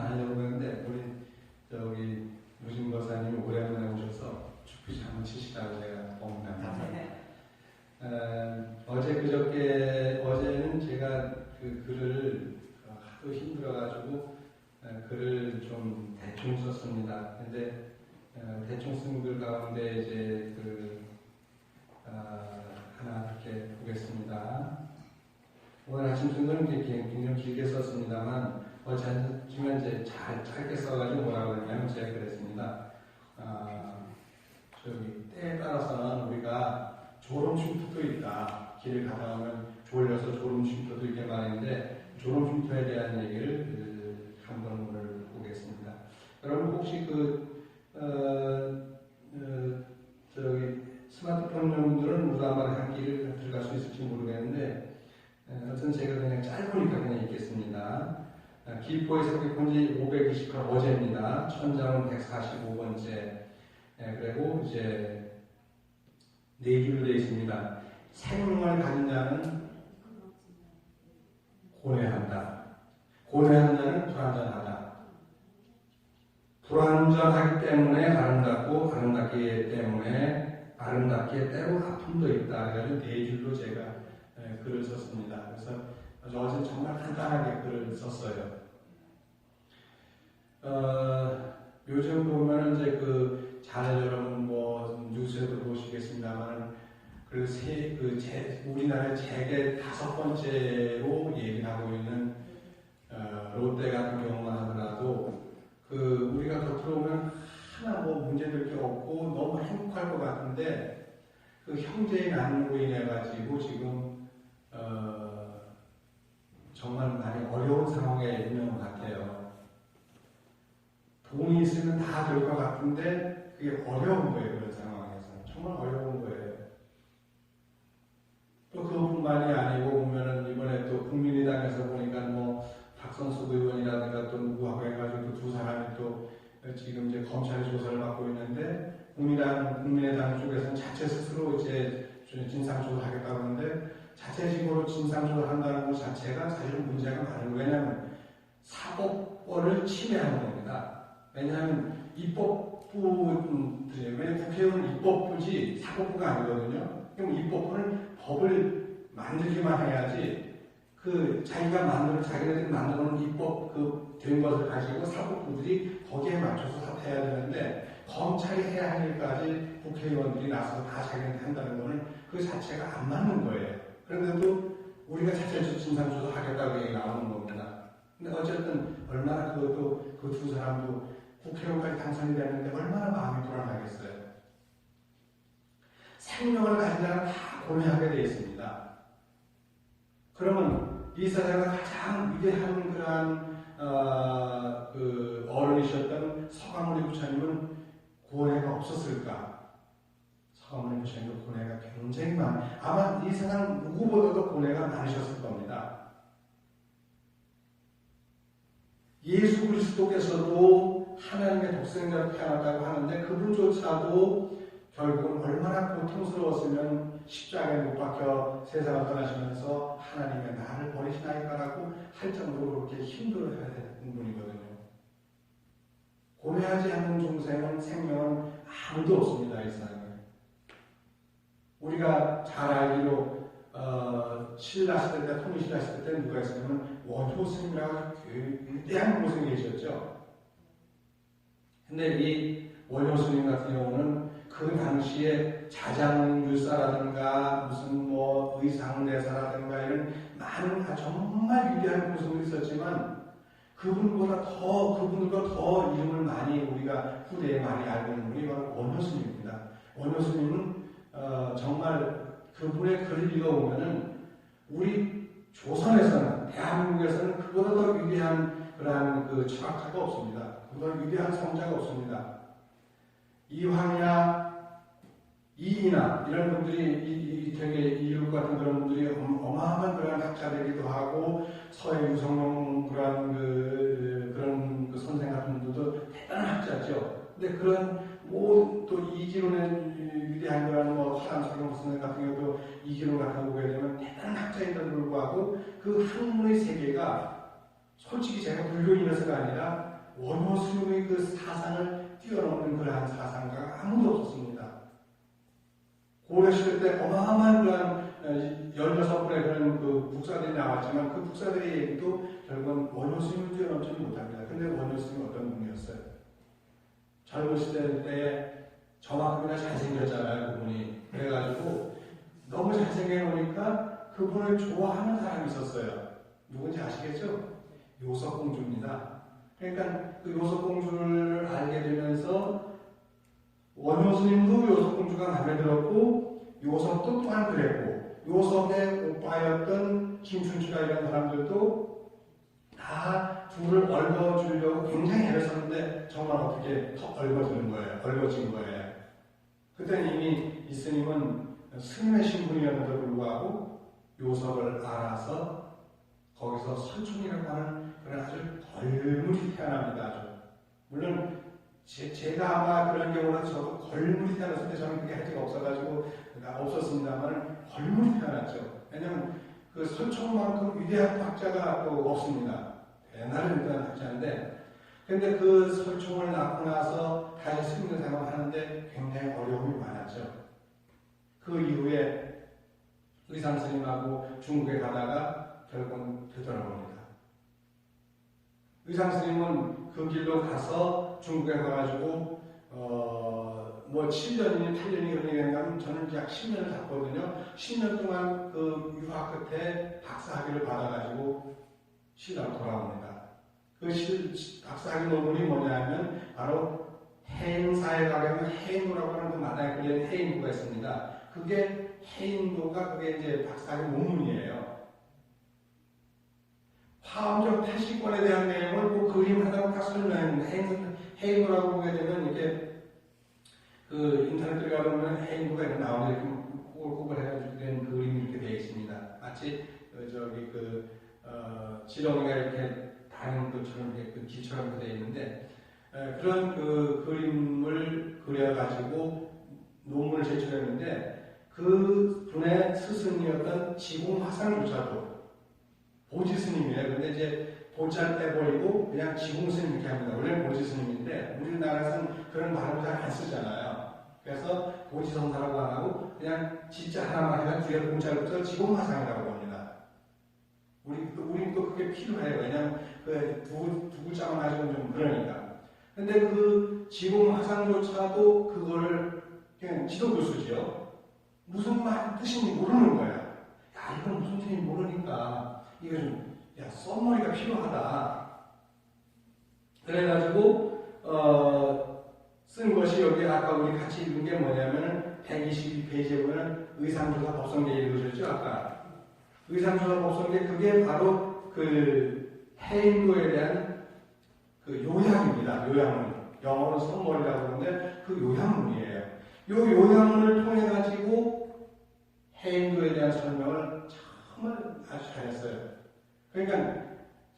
안 하려고 했는데 우리 저기 무신 거사님 오랜만에 오셔서 주피지 한번 치시라고 제가 봅니다. 어제 그저께 어제는 제가 그 글을 하도 힘들어가지고 글을 좀 대충 썼습니다. 근데 대충 쓴 글 가운데 이제 하나 이렇게 보겠습니다. 오늘 아침 쓴 건 굉장히 길게 썼습니다만 어제 아침에 이제 잘 짧게 써가지고 뭐라고 했냐면 제가 그랬습니다. 저기 때에 따라서는 우리가 졸음 쉼터도 있다. 길을 가다 보면 졸려서 졸음 쉼터도 있게 말했는데 졸음 쉼터에 대한 얘기를 한번 오늘 보겠습니다. 여러분 혹시 저기 스마트폰 여러분들은 무단말 한기를 들어갈 수 있을지 모르겠는데 어떤 제가 그냥 짧으니까 그냥 읽겠습니다. 기포의 석기폰지 520편 어제입니다. 천장은 145번째. 그리고 이제 네 줄로 되어 있습니다. 생명을 가진 자는 고뇌한다. 고뇌한 자는 불완전하다. 불완전하기 때문에 아름답고 아름답기 때문에 아름답기에 때로 아픔도 있다. 그래서 네 줄로 제가 글을 썼습니다. 그래서 어제 정말 간단하게 글을 썼어요. 요즘 보면 이제 잘 여러분 뭐 뉴스에도 보시겠습니다만 우리나라의 재계 5번째로 얘기하고 있는 롯데 같은 경우만 하더라도 우리가 겉으로 보면 하나 뭐 문제될 게 없고 너무 행복할 것 같은데 형제의 난으로 인해 가지고 지금 정말 많이 어려운 상황에 있는 것 같아요. 돈이 있으면 다 될 것 같은데 그게 어려운 거예요. 그런 상황에서 정말 어려운 거예요. 또 그것뿐만이 아니고 보면은 이번에 또 국민의당에서 보니까 뭐 박성수 의원이라든가 또 누구하고 해가지고 두 사람이 또 지금 이제 검찰의 조사를 받고 있는데 국민의당 쪽에서는 자체 스스로 이제 진상조사하겠다고 하는데 자체적으로 진상조사한다는 것 자체가 사실 문제가 많은 거예요. 왜냐하면 사법권을 침해하는 겁니다. 왜냐하면 왜냐면 국회의원은 입법부지 사법부가 아니거든요. 그럼 입법부는 법을 만들기만 해야지 자기네들이 만들어 놓은 입법 된 것을 가지고 사법부들이 거기에 맞춰서 해야 되는데 검찰이 해야 할 일까지 국회의원들이 나서서 다 자기네들 한다는 거는 그 자체가 안 맞는 거예요. 그런데도 우리가 자체적으로 진상조사 하겠다고 얘기 나오는 겁니다. 근데 어쨌든 얼마나 그것도 그 두 사람도 국회의원까지 당선이 되는데 얼마나 마음이 불안하겠어요. 생명을 가진 자는 다 고뇌하게 되어 있습니다. 그러면 이 세상에 가장 위대한 그러한 어른이셨던 서가모니 부처님은 고뇌가 없었을까? 서가모니 부처님도 고뇌가 굉장히 아마 이 세상 누구보다도 고뇌가 많으셨을 겁니다. 예수 그리스도께서도 하나님의 독생자로 태어났다고 하는데 그분조차도 결국은 얼마나 고통스러웠으면 십자가에 못 박혀 세상을 떠나시면서 하나님의 나를 버리시나이까라고 할 정도로 그렇게 힘들어해야 되는 분이거든요. 고뇌하지 않는 중생은 생명은 아무도 없습니다. 이 세상에. 우리가 잘 알기로 신라시대 때 통일신라시대 때 누가 있으면 원효 스님이라고 위대한 고생이 계셨죠. 근데 이 원효 스님 같은 경우는 그 당시에 자장율사라든가 무슨 뭐 의상대사라든가 이런 많은 정말 위대한 고생이 있었지만 그분들보다 더 이름을 많이 우리가 후대에 많이 알고 있는 분이 바로 원효 스님입니다. 원효 스님은 정말 그분의 글을 읽어보면은 우리 조선에서는 대한민국에서는 그보다 더 위대한 그러한 철학자가 없습니다. 그보다 위대한 성자가 없습니다. 이황이나 이이나 이런 분들이 되게 이율 같은 그런 분들이 어마어마한 그런 학자들이기도 하고 서해 유성룡 그런 선생 같은 분들도 대단한 학자죠. 근데 그런 또 이기론의 위대한 그런 하람석영 선생 같은 경우도 이기론 같은 거 보게 되면 대단한 학자인데도 불구하고 그 학문의 세계가 솔직히 제가 불교인이라서가 아니라 원호 스님의 그 사상을 뛰어넘는 그러한 사상가가 아무도 없었습니다. 고려시대 때 어마어마한 그런 16분의 그런 그 북사들이 나왔지만 그 북사들의 얘기도 결국은 원효 스님을 뛰어넘지는 못합니다. 근데 원효 스님은 어떤 분이었어요? 젊은 시대 때 저만큼이나 잘생겼잖아요, 그분이. 그래가지고 너무 잘생겨놓으니까 그분을 좋아하는 사람이 있었어요. 누군지 아시겠죠? 요석공주입니다. 그러니까 그 요석공주를 알게 되면서 원효 스님도 요석공주가 마음에 들었고 요석도 또한 그랬고 요석의 오빠였던 김춘추가 이런 사람들도 다 둘을 얽어주려고 굉장히 애를 썼는데 정말 어떻게 더 얽어진 거예요. 그때는 이미 이 스님은 스님의 신분이었는데도 불구하고 요석을 알아서 거기서 설총이라고 하는 그런 아주 걸물이 태어납니다. 아주. 물론 제가 아마 그런 경우는 저도 걸물이 태어났을 때 저는 그게 할 데가 없어가지고 없었습니다만 걸물이 태어났죠. 왜냐하면 그 설총만큼 위대한 학자가 또 없습니다. 대단한 위대한 학자인데 근데 그 설총을 낳고 나서 다시 스님의 생활을 하는데 굉장히 어려움이 많았죠. 그 이후에 의상 스님하고 중국에 가다가 결국은 되돌아옵니다. 의상 스님은 그 길로 가서 중국에 가가지고 뭐 7년이니 8년이 그러니까 저는 약 10년을 잡거든요. 10년 동안 그 유학 끝에 박사학위를 받아가지고 신라로 돌아옵니다. 그 박사학위 논문이 뭐냐면 바로 해인사에 가면 해인도라고 하는 그 만화에 그린 해인도가 있습니다. 그게 해인도가 그게 이제 박사학위 논문이에요. 화엄적 80권에 대한 내용을 그 그림 하나로 딱 설명했는데 해인도라고 보게 되면 이렇게 그 인터넷 들어가보면 해인도가 이렇게 나오는데 이렇게 꼬불꼬불 해가지고 된 그림이 이렇게 되어 있습니다. 마치 지렁이가 이렇게 다니는 것처럼 그 길처럼 되어 있는데 그런 그 그림을 그려가지고 논문을 제출했는데 그 분의 스승이었던 지공화상조차도 보지스님이에요. 근데 이제 보자를 빼버리고 그냥 지공스님 이렇게 합니다. 원래는 보지스님인데 우리나라에서는 그런 말을 잘 안 쓰잖아요. 그래서 보지성사라고 안 하고 그냥 진짜 하나만 하면 뒤에 공자를 붙여 지공화상이라고 합니다. 우린 또 그게 필요해요. 왜냐하면 그 두 글자만 가지고는 좀 그러니까. 근데 그 지공화상조차도 그거를 그냥 지도교수지요. 무슨 말 뜻인지 모르는 거예요. 야, 이건 무슨 뜻인지 모르니까 이거 좀 썸머리가 필요하다. 그래가지고 쓴 것이 여기 아까 우리 같이 읽은 게 뭐냐면 122페이지에 보면 의상조사 법성계 읽으셨죠? 아까 의상조사 법성계 그게 바로 그 해인도에 대한 그 요약입니다. 요약문. 영어로 썸머리라고 하는데 그 요약문이에요. 요 요약문을 통해 가지고 해인도에 대한 설명을 정말 아주 잘했어요. 그러니까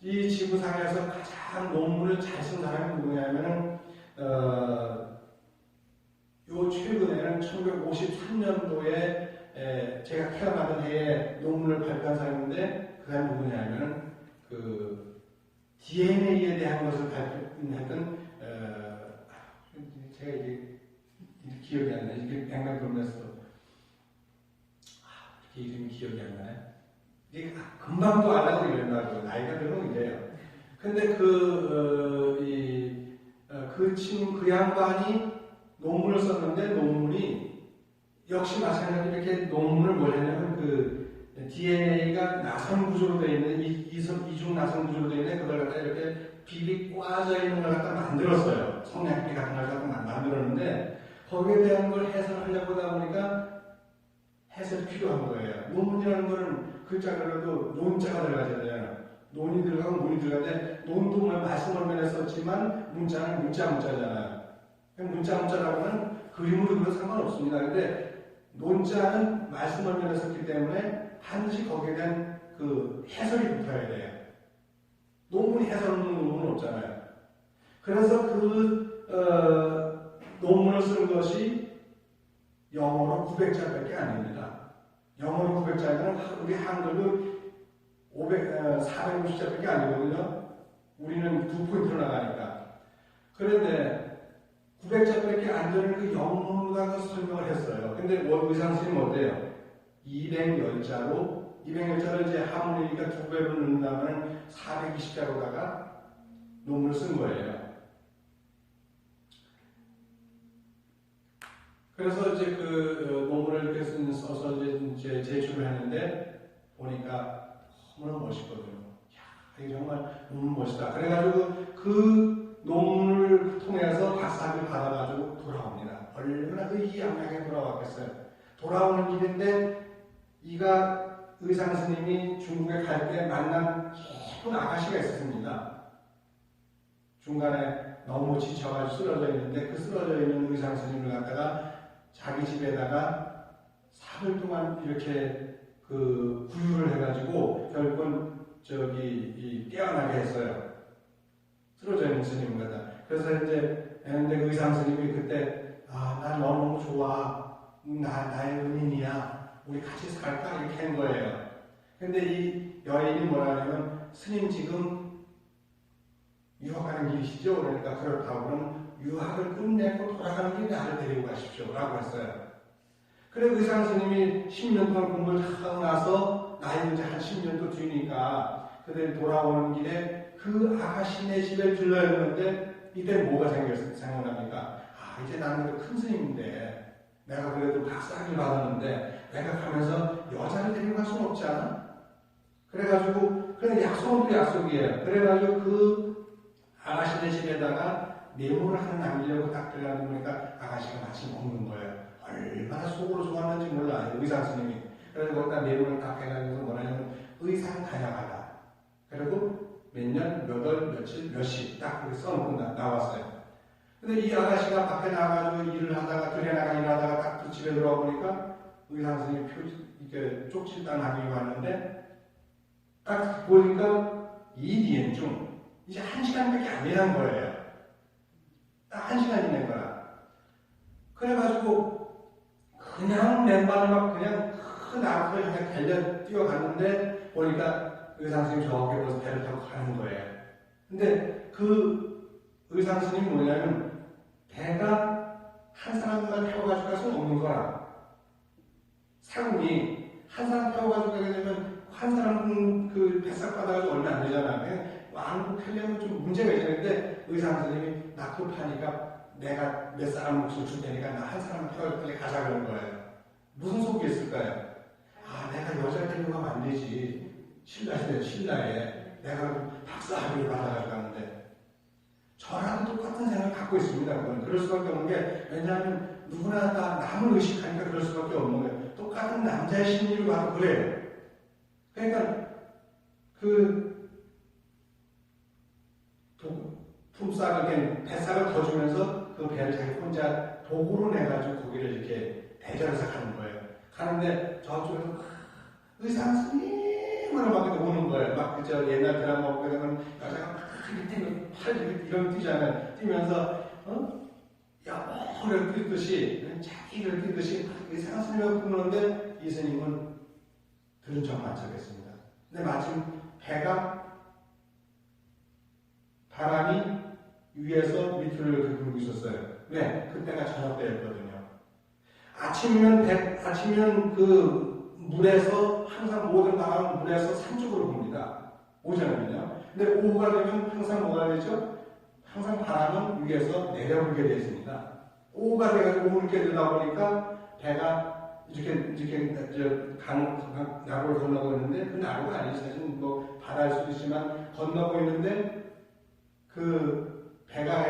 이 지구상에서 가장 논문을 잘 쓴 사람이 누구냐면은 요 최근에는 1953년도에 제가 태어나던 해에 논문을 발표한 사람인데 그 사람이 누구냐면은 그 DNA에 대한 것을 발표했던 제가 이게 기억이 안 나요. 이게 백만금에서도 이렇게 이름이 기억이 안 나요. 이게 금방도 안 하고 이런다고 나이가 들면 이래요. 근데 그 양반이 논문을 썼는데 논문이 역시 마찬가지로 이렇게 논문을 뭘 했냐면 그 DNA가 나선 구조로 되어 있는 이중 나선 구조로 되어 있는 그걸 갖다 이렇게 비비 꽈져 있는 걸 갖다 만들었어요. 성냥비 같은 걸 갖다 만들었는데 거기에 대한 걸 해설하려고 하다 보니까 해설이 필요한 거예요. 논문이라는 거는 글자별로도 논자가 들어가잖아요. 논이 들어가고 문이 들어가는데 논도 말씀을 면에 썼지만 문자는 문자잖아요. 문자라고 하면 그림으로 그려도 상관없습니다. 근데 논자는 말씀을 면에 썼기 때문에 반드시 거기에 대한 그 해설이 붙어야 돼요. 논문이 해설 없는 논문은 없잖아요. 그래서 논문을 쓴 것이 영어로 900자밖에 안 됩니다. 영어로 900자면 우리 한글로 450자밖에 안 되거든요. 우리는 2포인트로 나가니까. 그런데 900자밖에 안 되는 그 영문으로다가 설명을 했어요. 근데 의상 선생님은 어때요? 210자로 이제 하모니가 2배로 넣는다면 420자로다가 논문을 쓴 거예요. 그래서 이제 그 논문을 이렇게 써서 이제 제출을 했는데 보니까 너무나 멋있거든요. 야, 이게 정말 너무 멋있다. 그래가지고 그 논문을 통해서 박사학위를 받아가지고 돌아옵니다. 얼마나 의기양양하게 돌아왔겠어요. 돌아오는 길인데 이가 의상 스님이 중국에 갈 때 만난 예쁜 아가씨가 있었습니다. 중간에 너무 지쳐가지고 쓰러져 있는데 그 쓰러져 있는 의상 스님을 갖다가 자기 집에다가 3일 동안 이렇게 그 구유를 해가지고 결국은 깨어나게 했어요. 쓰러져 있는 스님을 갖다. 그래서 이제 근데 의상 스님이 그때 나 너무 좋아. 나의 은인이야. 우리 같이 살까? 이렇게 한 거예요. 근데 이 여인이 뭐라냐면 스님 지금 유학하는 길이시죠? 그러니까 그렇다고 그러면 유학을 끝내고 돌아가는 길에 나를 데리고 가십시오. 라고 했어요. 그래 의상 스님이 10년 동안 공부를 다 하고 나서 나이 이제 한 10년도 뒤니까 그들 돌아오는 길에 그 아가씨네 집에 들러야 되는데 이때 뭐가 생각납니까? 이제 나는 큰 스님인데 내가 그래도 박사학위 받았는데 내가 가면서 여자를 데리고 갈 수는 없지 않아? 그래가지고 그냥 약속은 또 약속이에요. 그래가지고 그 아가씨네 집에다가 메모를 하나 남기려고 딱 들어가다 보니까 아가씨가 마치 먹는 거예요. 얼마나 속으로 좋았는지 몰라 의상 스님이. 그래서 거기다 메모를 딱 해가지고 뭐냐면 의상 다양하다. 그리고 몇 년, 몇 월, 며칠, 몇 시 딱 그렇게 써놓고 나왔어요. 근데 이 아가씨가 밖에 나가가지고 일을 하다가 들에 나가 일하다가 딱 집에 들어와 보니까 의상 스님이 이렇게 쪽지단 하기로 왔는데 딱 보니까 2년 중 이제 1시간밖에 안 지난 거예요. 딱 1시간 지난 거라. 그래가지고 그냥 맨발을 막 그냥 큰 앞으로 그냥 달려 뛰어갔는데 보니까 의상 스님이 저렇게 벌써 배를 타고 가는 거예요. 근데 그 의상 스님이 뭐냐면 배가 한 사람만 태워가지고 갈 수는 없는 거라. 상이 한 사람 태워가지고 가게 되면 한 사람 그 뱃삭 받아가지고 얼마 안 되잖아. 왕복하려면 좀 문제가 있는데 의상 스님이 나 급하니까 내가 몇 사람 몫을 줄 테니까 나 한 사람 태워서 빨리 가자 그런 거예요. 무슨 속이 있을까요? 내가 여자를 데리고 가면 안 되지. 신라에 내가 박사학위를 받아가지고 갔는데 저랑도 똑같은 생각을 갖고 있습니다. 그건 그럴 수밖에 없는 게 왜냐하면 누구나 다 남을 의식하니까 그럴 수밖에 없는 거예요. 똑같은 남자의 심리를 봐도 그래요. 그러니까 품삯을 뱃삭을 더 주면서 그 배를 자기 혼자 도구로 내가지고 거기를 이렇게 대절해서 가는 거예요. 가는데 저쪽에서 의상 스님으로 막 오는 거예요. 막 그저 옛날 드라마 보게 되면 여자가 막 뛰면 팔 이런 뛰잖아요. 뛰면서 야호를 뛰듯이 자기를 뛰듯이 의상 스님을 부르는데 이 스님은 들은 척만 척했습니다. 근데 마침 배가 바람이 위에서 밑으로 이렇게 불고 있었어요. 왜? 그때가 저녁 때였거든요. 아침이면 그 물에서 항상 모든 바람은 물에서 산쪽으로 붑니다. 오전에는요. 근데 오후가 되면 항상 뭐가 되죠? 항상 바람은 위에서 내려오게 되어 있습니다. 오후가 돼가지고 오후를 깨들다 보니까 배가 이렇게 나루를 건너고 있는데 그 나루가 아니죠. 사실은 뭐 바다일 수도 있지만 건너고 있는데 그 배가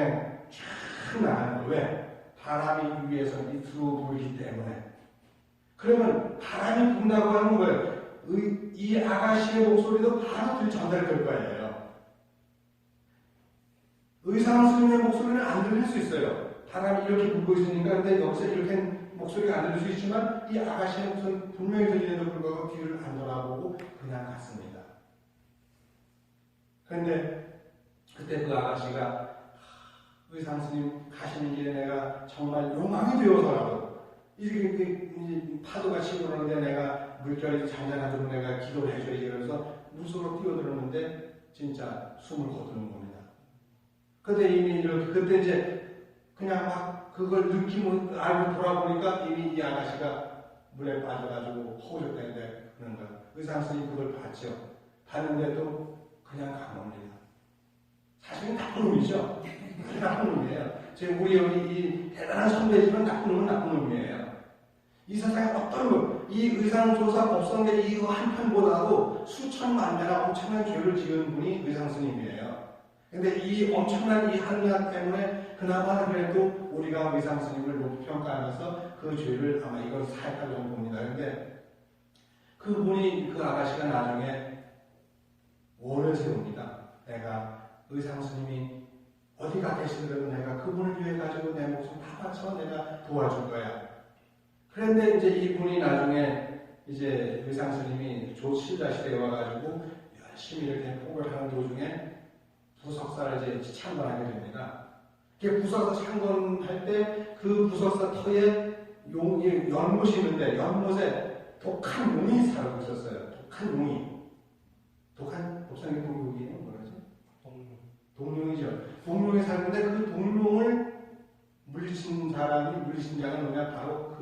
쫙 나가는 거예요. 왜? 바람이 위에서 밑으로 불기 때문에. 그러면 바람이 분다고 하는 거예요. 이 아가씨의 목소리도 바로 전달될 거예요. 의상 스님의 목소리는 안 들릴 수 있어요. 바람이 이렇게 불고 있으니까. 근데 여기서 이렇게 목소리가 안 들릴 수 있지만 이 아가씨의 목소리는 분명히 들리는데도 불구하고 뒤를 안 돌아보고 그냥 갔습니다. 그런데 그때 그 아가씨가 의상 스님 가시는 길에 내가 정말 요망이 되어서라도 이렇게 파도가 치고 그러는데 내가 물결이 잔잔하도록 내가 기도를 해줘야지 이러면서 물속으로 뛰어들었는데 진짜 숨을 거두는 겁니다. 그때 이미 이렇게, 그때 이제 그냥 막 그걸 느끼고 알고 돌아보니까 이미 이 아가씨가 물에 빠져가지고 허우적대는데 그런 거야. 의사 선생님이 그걸 봤죠. 봤는데도 그냥 간 겁니다. 사실은 나쁜 놈이죠. 나쁜 놈이에요. 지금 우리 여기 이 대단한 선배지만 나쁜 놈은 나쁜 놈이에요. 이 세상에 어떤 분, 이 의상조사 법성계 이거 한 편보다도 수천만 배나 엄청난 죄를 지은 분이 의상 스님이에요. 근데 이 엄청난 이 한약 때문에 그나마 그래도 우리가 의상 스님을 높이 평가하면서 그 죄를 아마 이걸 사했다고 저는 봅니다. 근데 그분이, 그 아가씨가 나중에 원을 세웁니다. 내가 의상 스님이 어디가 계시더라도 내가 그분을 위해 가지고 내 목숨 다 바쳐 내가 도와줄 거야. 그런데 이제 이분이 나중에 이제 의상 스님이 조실자 시대에 와가지고 열심히 이렇게 폭을 하는 도중에 부석사를 이제 창건하게 됩니다. 그 부석사 창건할 때 그 부석사 터에 연못이 있는데 연못에 독한 용이 살고 있었어요. 독한 용이. 독한 법상의 동용이에요. 뭐라지? 동룡이죠. 동룡이 살는데 그 동룡을 물리친 자가 뭐냐? 바로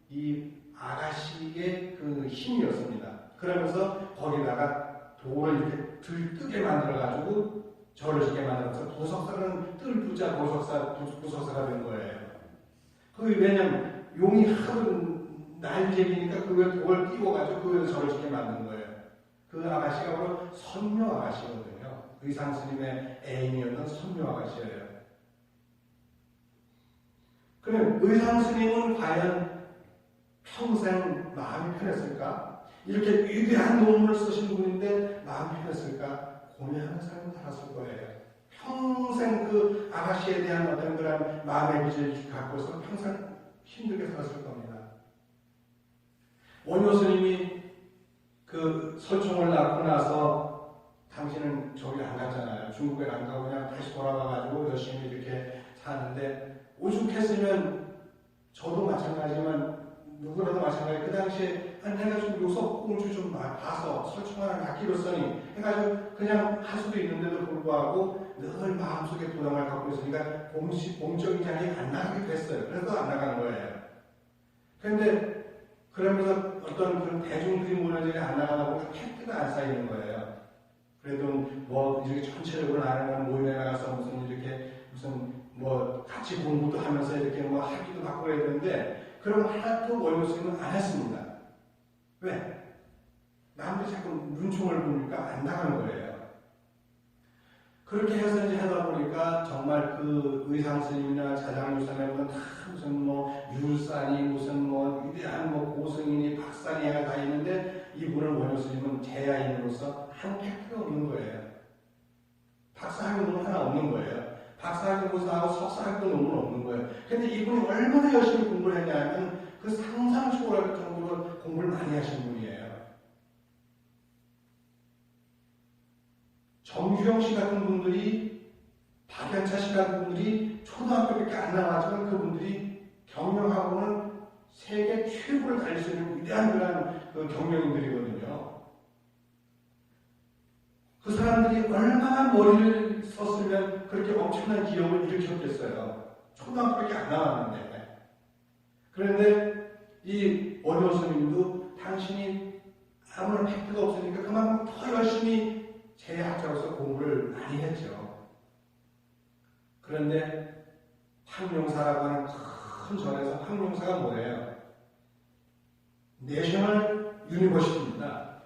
이 아가씨의 그 힘이었습니다. 그러면서 거기다가 돌을 이렇게 들뜨게 만들어가지고 절을 짓게 만들어서 부석사는 뜰부자 부석사가 된 거예요. 왜냐면 용이 하도 날개기니까 그 위에 돌을 띄워가지고 그 위에 절을 짓게 만든 거예요. 그 아가씨가 바로 선묘 아가씨거든요. 의상 스님의 애인이었던 선묘 아가씨예요. 그럼 의상 스님은 과연 평생 마음이 편했을까? 이렇게 위대한 논문을 쓰신 분인데 마음이 편했을까? 고뇌하는 삶을 살았을 거예요. 평생 그 아가씨에 대한 어떤 그런 마음의 빚을 갖고서 평생 힘들게 살았을 겁니다. 원효 스님이 그 설총을 낳고 나서 당신은 저기 안 갔잖아요. 중국에 안 가고 그냥 다시 돌아가가지고 열심히 이렇게 사는데 오죽했으면 저도 마찬가지지만 누구라도 마찬가지. 그 당시에 내가 좀 요섭공주 좀 봐서 설총하는 악기로서니 해가지고 그냥 할 수도 있는데도 불구하고 늘 마음속에 부담을 갖고 있으니까 공적인 자리에 안 나가게 됐어요. 그래서 안 나간 거예요. 그런데 그러면서 어떤 그런 대중들이 모여서 안 나가다 보면 팩트가 안 쌓이는 거예요. 그래도 뭐 이렇게 전체적으로 나가는 모임에 나가서 무슨 같이 공부도 하면서 이렇게 뭐 학기도 받고 그래야 되는데 그럼 하나도 원효 스님은 안 했습니다. 왜? 남들이 자꾸 눈총을 보니까 안 나가는 거예요. 그렇게 해서 이제 하다 보니까 정말 그 의상 스님이나 자장유산에 보면 다 무슨 율산이 무슨 위대한 고승이니 박사니가 다 있는데 이분은 원효 스님은 제야인으로서 한 팩트가 없는 거예요. 박사학위 논문 하나 없는 거예요. 박사학위 고사하고 석사학위 논문 없는 거예요. 근데 이분이 얼마나 열심히 공부를 했냐면 그 상상 초월할 정도로 공부를 많이 하신 분이에요. 정주영 씨 같은 분들이, 박연차 씨 같은 분들이 초등학교밖에 안 나왔지만 그분들이 경영하고는 세계 최고를 달릴 수 있는 위대한 그런 경영인들이거든요. 그 사람들이 얼마나 머리를 썼으면 그렇게 엄청난 기업을 일으켰겠어요. 초등학교밖에 안 나왔는데. 그런데 이 원효 스님도 당신이 아무런 팩트가 없으니까 그만큼 더 열심히 제약자로서 공부를 많이 했죠. 그런데 황룡사라고 하는 큰 절에서 황룡사가 뭐예요? 내셔널 유니버시티입니다.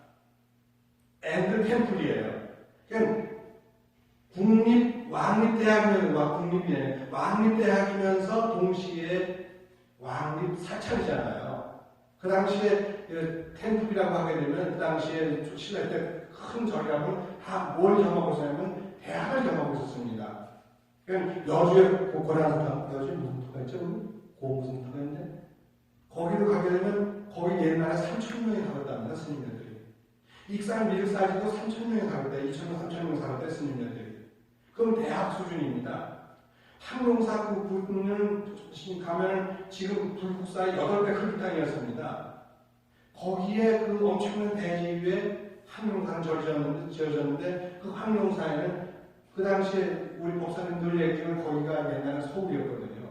앤드 템플이에요. 그러니까 왕립대학이면서 동시에 왕립 사찰이잖아요. 그 당시에 템플이라고 하게 되면 그 당시에 신라 때 큰 절이라면 다 뭘 겸하고 있었냐면 대학을 겸하고 있었습니다. 그러니까 여주에 고고란터, 여주에 무슨 터가 있죠? 무슨 터가 있는데 거기도 가게 되면 거기 옛날에 3,000명이 살았답니다. 스님들이. 익산 미륵사지도 3,000명이 살았다. 2,000명, 3,000명 살았다. 스님들이. 그럼 대학 수준입니다. 항룡사 그 부분은 가면 지금 불국사의 8배 큰 땅이었습니다. 거기에 그 엄청난 대지 위에 황룡사는 지어졌는데 그 황룡사에는 그 당시에 우리 목사님 늘 얘기하는 거기가 옛날에 서울이었거든요.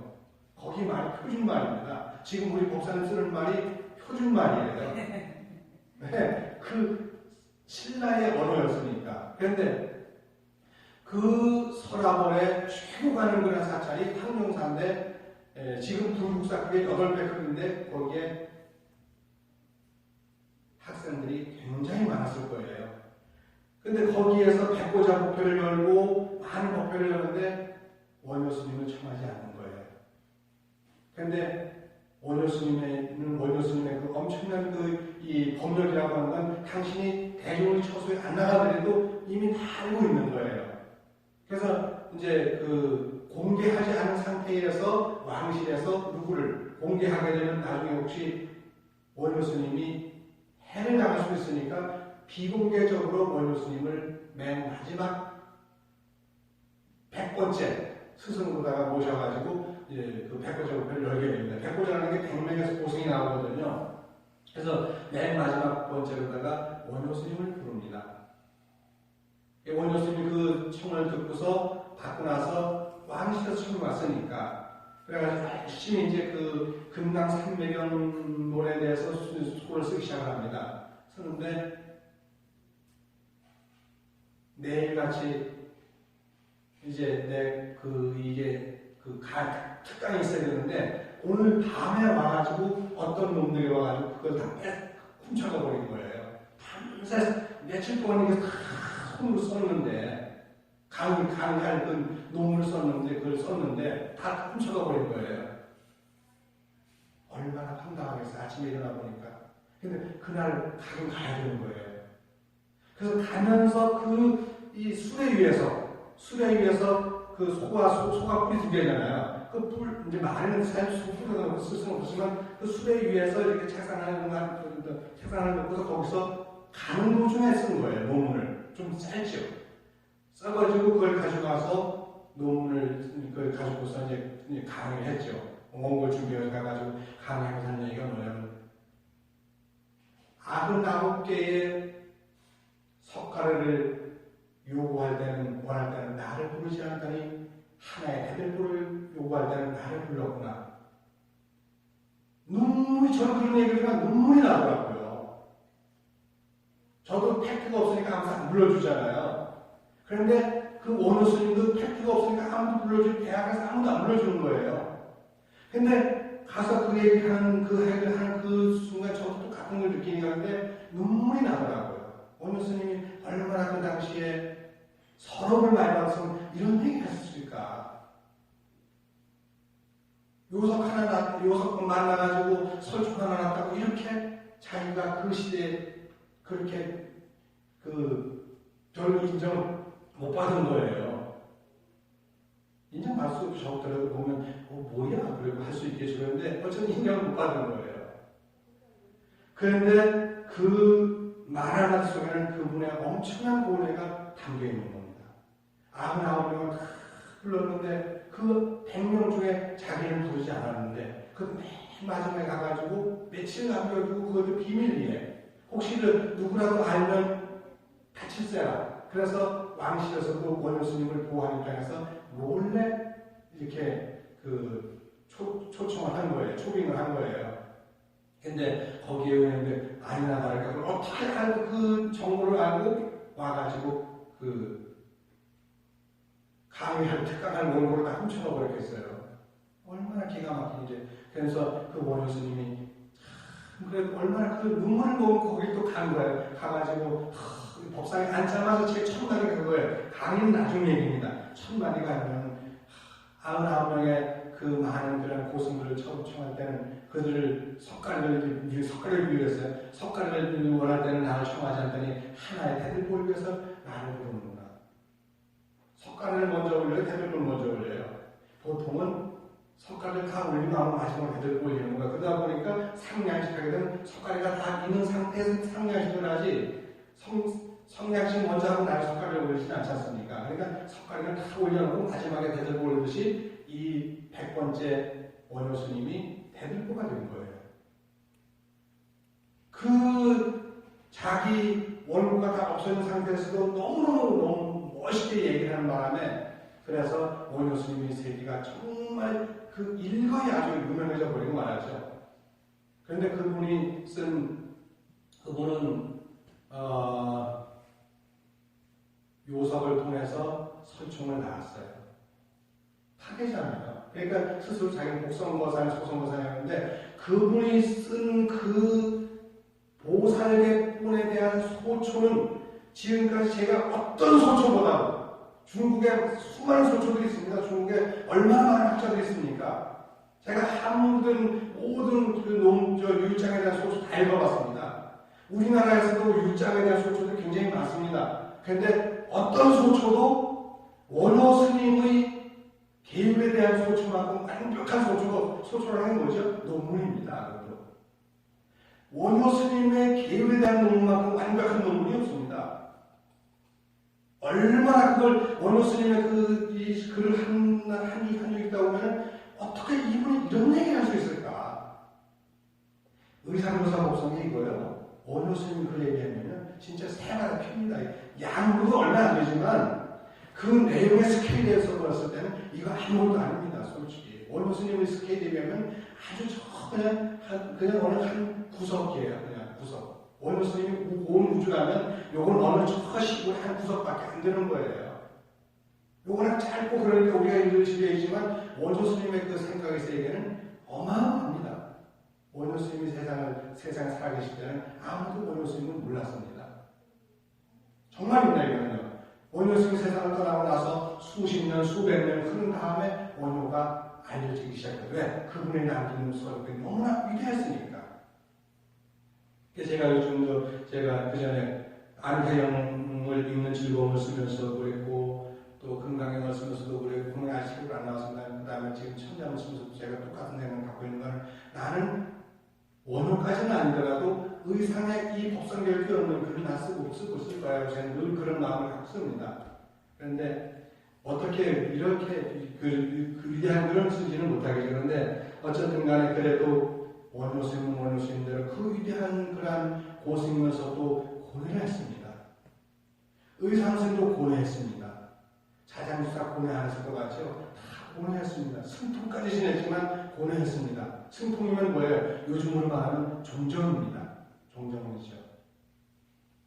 거기 말이 표준말입니다. 지금 우리 목사님 쓰는 말이 표준말이에요. 네, 그 신라의 언어였으니까. 그런데 그 서라본의 최고 가는 그런 사찰이 탕용사인데 지금 불국사 그게 8배 크기인데 거기에 학생들이 굉장히 많았을 거예요. 근데 거기에서 백고자 목표를 열고 많은 목표를 열는데 원효 스님은 청하지 않는 거예요. 근데 원효 스님의 그 엄청난 이 법력이라고 하는 건 당신이 대중의 처소에 안 나가더라도 이미 다 알고 있는 거예요. 그래서 이제 그 공개하지 않은 상태에서 왕실에서 누구를 공개하게 되면 나중에 혹시 원효 스님이 해를 당할 수 있으니까 비공개적으로 원효 스님을 맨 마지막 100번째 스승으로다가 모셔가지고 이제 그 백고자 목표를 열게 됩니다. 백고자라는 게 100명에서 고승이 나오거든요. 그래서 맨 마지막 번째로다가 원효 스님을 부릅니다. 원효 스님이 그 청을 듣고서 받고 나서 왕실에서 청을 왔으니까 그래가지고 열심히 이제 그 금강 300여 노래에 대해서 소를 쓰기 시작합니다. 쓰는데 내일같이 이제 이게 특강이 있어야 되는데 오늘 밤에 와가지고 어떤 놈들이 와가지고 그걸 다 훔쳐가 버린 거예요. 밤새 며칠 동안 이게 다 손으로 썼는데 강의할 그 논문을 썼는데 그걸 썼는데 다 훔쳐가 버린 거예요. 얼마나 황당하겠어요. 아침에 일어나 보니까. 근데 그날 가야 되는 거예요. 그래서 가면서 이 수레 위에서 그 소가 뿔이 두 개잖아요. 그 뿔, 이제 말에는 사실 소뿔을 쓸 수는 없지만 그 수레 위에서 이렇게 책상을 놓고서 거기서 가는 도중에 쓴 거예요. 논문을. 좀 짧죠. 써가지고 그걸 가져가서 논문을 그걸 가지고서 이제 강의를 했죠. 원고를 준비해서 가가지고 강의하면서 하는 얘기가 뭐냐면 99개의 석가래를 원할 때는 나를 부르지 않다니 하나의 대들보를 요구할 때는 나를 불렀구나. 저는 그런 얘기를 하면 눈물이 나더라고요. 저도 팩트가 없으니까 아무도 안 불러주잖아요. 그런데 그 원효 스님도 팩트가 없으니까 아무도 불러주고 대학에서 아무도 안 불러주는 거예요. 근데 가서 그 얘기하는 그 순간 저도 똑같은 걸 느끼는 건데 눈물이 나더라고요. 원효 스님이 얼마나 그 당시에 서러움을 많이 받아서 이런 얘기를 했을까? 요석 만나가지고 설중 하나 났다고 이렇게 자기가 그 시대에 그렇게 별 인정을 못 받은 거예요. 인정받을 수 없이 저부터 보면 뭐야? 그리고 할 수 있겠죠. 그런데 어쨌든 인정을 못 받은 거예요. 그런데 그 말하는 속에는 그분의 엄청난 고뇌가 담겨 있는 겁니다. 99명을 다 불렀는데 그 100명 중에 자기는 부르지 않았는데 그 맨 마지막에 가가지고 며칠 남겨두고 그것도 비밀이에 혹시 누구라도 알면 다칠세라. 그래서 왕실에서 그 원효 스님을 보호하는 입장에서 몰래 이렇게 초청을 한 거예요. 초빙을 한 거예요. 근데 거기에 있는데 아니나 다를까 그걸 어떻게 알고 그 정보를 알고 와가지고 강의할 특강할 원고를 다 훔쳐가 버렸겠어요. 얼마나 기가 막힌지. 그래서 그 원효 스님이 얼마나 그 눈물을 보고 거기 또 간 거예요. 가가지고 법상에 앉자마자 제 첫마디가 그거예요. 강의는 나중 얘기입니다. 첫마디가 아니면 99명의 그 많은 그런 고승들을 청할 때는 그들을 석가를 위해서요. 석가를 원할 때는 나를 청하지 않더니 하나의 대들보를 위해서 나를 부르는구나. 석가를 먼저 올려요? 대들보를 먼저 올려요? 보통은 석가를 다 올리고 나면 마지막으로 대들보 올리는 거야. 그러다 보니까 상냥식하게 되면 석가리가 다 있는 상태에서 상냥식을 하지 성냥식 먼저 하고 나를 석가리를 올리지는 않지 않습니까? 그러니까 석가리를 다 올려놓고 마지막에 대들보 올리듯이 이 100번째 원효 스님이 대들보가 된 거예요. 자기 원고가 다 없어진 상태에서도 너무 멋있게 얘기를 하는 바람에 그래서 원효 스님의 세계가 정말 그 일거에 아주 유명해져 버리고 말하죠. 그런데 그분은 요섭을 통해서 설총을 낳았어요. 파괴잖아요. 그러니까 스스로 자기는 복성보살, 소성보살이었는데 그분이 쓴 그 보살계본에 대한 소초는 지금까지 제가 어떤 소초보다 중국에 수많은 소초들이 있습니다. 중국에 얼마나 많은 학자들이 있습니까? 제가 한문든 모든 율장에 대한 소초 다 읽어봤습니다. 우리나라에서도 율장에 대한 소초들이 굉장히 많습니다. 그런데 어떤 소초도 원효 스님의 계율에 대한 소초만큼 완벽한 소초를 하는 거죠. 논문입니다. 원효 스님의 계율에 대한 논문만큼 완벽한 논문이 없습니다. 얼마나 그걸 원효 스님의 이 글을 한줄 읽다 보면 어떻게 이분이 이런 얘기를 할 수 있을까? 의상조사 법성이 이거예요. 원효 스님 그 얘기하면 진짜 새마다 핍니다. 양으로도 얼마 안 되지만 그 내용의 스케일에서 봤을 때는 이거 아무것도 아닙니다. 솔직히 원효 스님의 스케일에 비하면 아주 그냥 어느 한 구석이에요. 그냥 구석. 원효 스님이 온 우주라면 요건 어느 저 시골 한 구석밖에 안 되는 거예요. 요거는 짧고 그러니까 우리가 읽을 지레이지만 원효 스님의 그 생각의 세계는 어마어마합니다. 원효 스님이 세상을 살아계실 때는 아무도 원효 스님을 몰랐습니다. 정말입니다, 이거는요. 원효 스님이 세상을 떠나고 나서 수십 년, 수백 년 흐른 다음에 원효가 알려지기 시작해요. 왜? 그분이 남기는 서력이 너무나 위대했으니까. 제가 요즘도 제가 그 전에 안태영을 읽는 즐거움을 쓰면서도 그랬고 또 금강경을 쓰면서도 그랬고 금강이 아직 책으로 안 나왔습니다. 그 다음에 지금 천장을 쓰면서도 제가 똑같은 내용을 갖고 있는 건 나는 원효까지는 아니더라도 의상에 이 법성계를 끼얹는 글을 다 쓰고 쓸 거예요. 저는 늘 그런 마음을 갖고 씁니다. 그런데 어떻게 이렇게 그 위대한 글을 쓰지는 못하겠죠. 그런데 어쨌든 간에 그래도 원효 스님대로 그 위대한 그런 고승이면서도 고뇌를 했습니다. 의상스님도 고뇌했습니다. 자장수사 고뇌 안 했을 것 같죠? 다 고뇌했습니다. 승통까지 지냈지만 고뇌했습니다. 승통이면 뭐예요? 요즘으로 말하면 종정입니다. 종정이죠.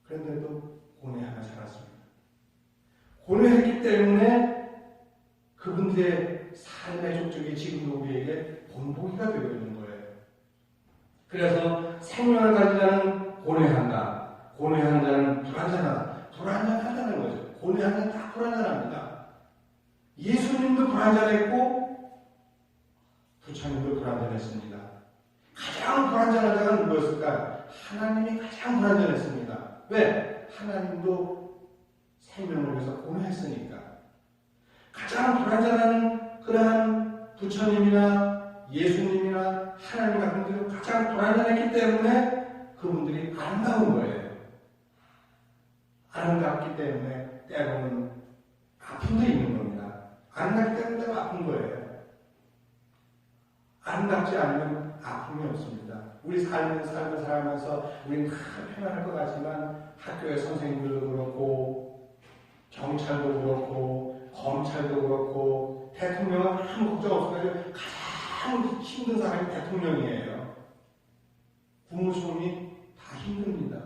그런데도 고뇌하며 살았습니다. 고뇌했기 때문에 그분들의 삶의 족적이 지금도 우리에게 본보기가 되고 있는 거예요. 그래서 생명을 가진 자는 고뇌한다. 고뇌하는 자는 불안전하다. 불안전하다는 거죠. 고뇌하는 자는 다 불안전합니다. 예수님도 불안전했고 부처님도 불안전했습니다. 가장 불안전한 자가 누구였을까요? 하나님이 가장 불안전했습니다. 왜? 하나님도 생명을 위해서 고뇌했으니까. 가장 불안전한 그러한 부처님이나 예수님이나 하나님 같은 분들은 가장 불안전했기 때문에 그분들이 아름다운 거예요. 아름답기 때문에 때로는 아픔도 있는 겁니다. 아름답기 때문에 때로 아픈 거예요. 아름답지 않으면 아픔이 없습니다. 우리 삶을 살아가면서 우리는 다 편안할 것 같지만 학교의 선생님들도 그렇고 경찰도 그렇고 검찰도 그렇고 대통령은 아무 걱정 없어가지고 가장 힘든 사람이 대통령이에요. 국무총리 다 힘듭니다.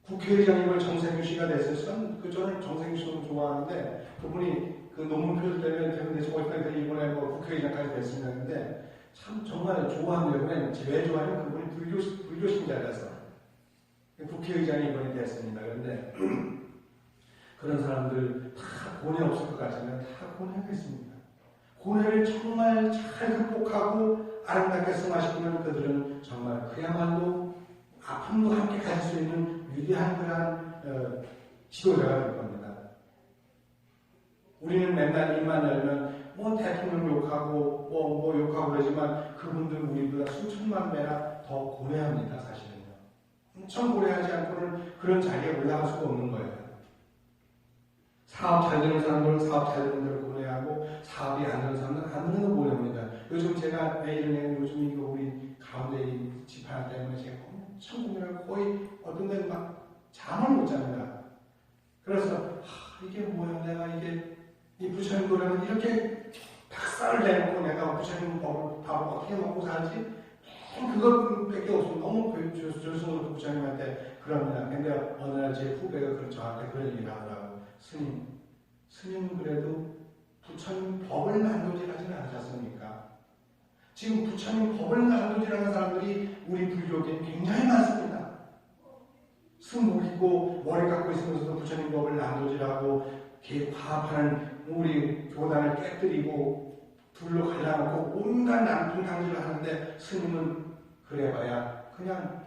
국회의장님을 정세균 씨가 됐을 때 저는 정세균 씨도 좋아하는데 그분이 그 논문표 때문에 대부분에서 거기까지 이번에 국회의장까지 됐습니다. 근데 참 정말 좋아하는 데는 왜 좋아하냐면 그분이 불교 신자라서 국회의장이 이번에 됐습니다. 그런데 그런 사람들 다 고뇌 없을 것 같지만 다 고뇌하겠습니다. 고뇌를 정말 잘 극복하고 아름답게 승화시키면 그들은 정말 그야말로 아픔도 함께 가질 수 있는 위대한 그런 지도자가 될 겁니다. 우리는 맨날 입만 열면 대통령 욕하고 뭐 욕하고 그러지만 그분들은 우리보다 수천만 배나 더 고뇌합니다. 사실은요. 엄청 고뇌하지 않고는 그런 자리에 올라갈 수가 없는 거예요. 사업 잘 되는 사람들은 사업 잘 되는 대로 고뇌하고 사업이 안 되는 사람들은 안 되는 거 고뇌합니다. 요즘 제가 매일매일 요즘 이거 우리 가운데 이 집안 때문에 제가 엄청 고뇌하고 거의 어떤 데는 막 잠을 못 잡니다. 그래서 이게 뭐야 내가 이게 이 부처님 노래는 이렇게 박살을 내놓고 내가 부처님 밥을 어떻게 먹고 살지? 그것밖에 없으면 너무 조승으로 부처님한테 그럽니다. 근데 어느 날 제 후배가 저한테 그런 얘기를 하더라고. 스님은 그래도 부처님 법을 난도질하지는 않으셨습니까? 지금 부처님 법을 난도질하는 사람들이 우리 불교계에 굉장히 많습니다. 승복 입고 머리 갖고 있으면서도 부처님 법을 난도질하고 화합하는 우리 교단을 깨뜨리고 불로 갈라놓고 온갖 난풍강질을 하는데 스님은 그래봐야 그냥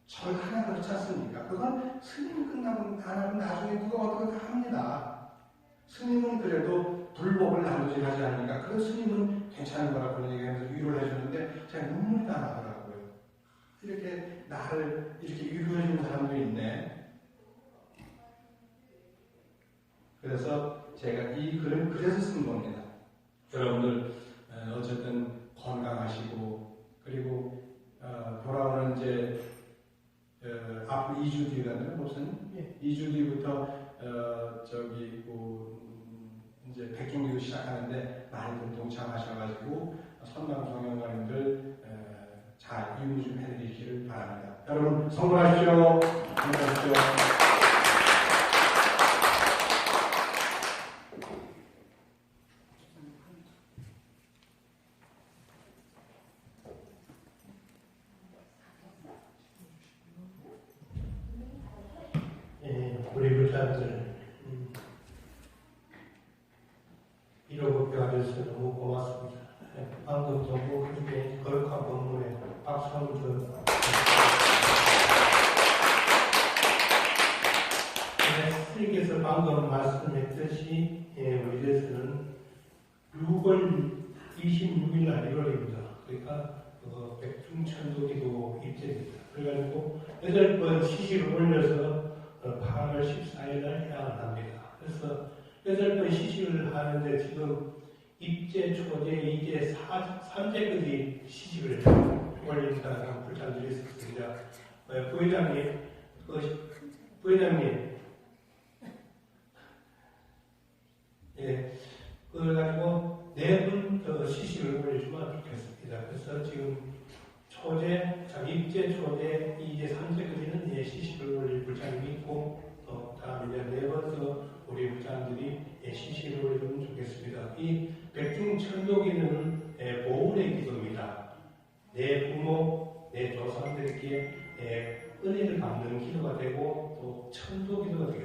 절 하나 그렇지 않습니까? 그건 스님이 끝나고 안 하면 나중에 누가 어떻게 다 합니다. 스님은 그래도 불법을 난도질하지 않으니까 그 스님은 괜찮은 거라고 그런 얘기하면서 위로를 해주는데 제가 눈물이 다 나더라고요. 이렇게 나를 이렇게 위로해주는 사람도 있네. 그래서 제가 이 글은 그래서 쓴 겁니다. 여러분들 어쨌든 건강하시고 그리고 돌아오는 이제 앞으로 2주 뒤라는 목사님 2주 뒤부터 이제 백경기도 시작하는데 많이들 동참하셔가지고 선당 성형관님들 잘 이용 좀 해드리기를 바랍니다. 여러분 성공하십시오. 건강하십시오. 우리 불자들 이러고 와주셔서 너무 고맙습니다. 방금 너무 그렇게 거룩한 법문에 박수 한번 더. 스님께서 방금 말씀했듯이 우리에서는 6월 26일 날 1월입니다. 그러니까 백중천도기도 입제입니다. 그래가지고 8번 시식을 올려서 8월 14일 날 해양을 합니다. 그래서 8번 시식을 하는데 지금 입제, 초제, 이제, 3제까지 시식을 올린다는 불자들이 있었습니다. 부회장님, 그래가지고 4번 시식을 올려주면 좋겠습니다. 그래서 지금 입제, 초제, 이제 3제까지는 시식을 올릴 불자님이 있고, 또 다음에 이제 4번 더 우리 불자님들이 시식을 올려주면 좋겠습니다. 이 백중천도기는 보훈의 기도입니다. 내 부모, 내 조상들에게 은혜를 받는 기도가 되고, 또 천도기도가 되겠습니다.